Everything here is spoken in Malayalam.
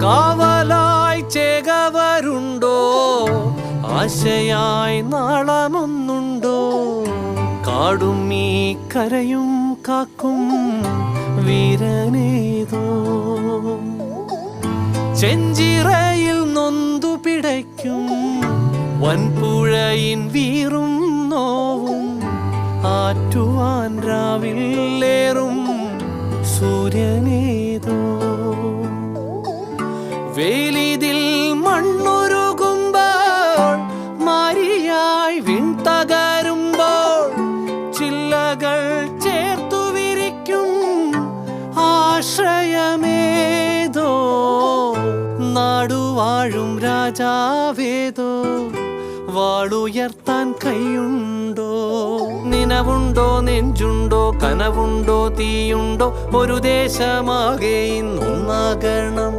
കാവലായി ചേകവരുണ്ടോ, ആശയായി നാളമൊന്നുണ്ടോ? കാടും ഈ കരയും കാക്കും വീരനേതോ, ചെഞ്ചിറയിൽ നൊന്തു പിടയ്ക്കും വൻപുഴയിൻ വീറും നോവും, ആറ്റുവാൻ രാവിലേറും സൂര്യനേതോ. വേലിതിൽ മണ്ണുരുകുമ്പോൾ, മാരിയായി വിൺതകരുമ്പോൾ, ചില്ലകൾ ചേർത്തു വിരിക്കും ആശ്രയമേതോ. നാടുവാഴും രാജാവേതോ, വാളുയർത്താൻ കൈയുണ്ടോ? നിനവുണ്ടോ, നെഞ്ചുണ്ടോ, കനവുണ്ടോ, തീയുണ്ടോ? ഒരു ദേശമാകെ ഇന്നൊന്നാകണം.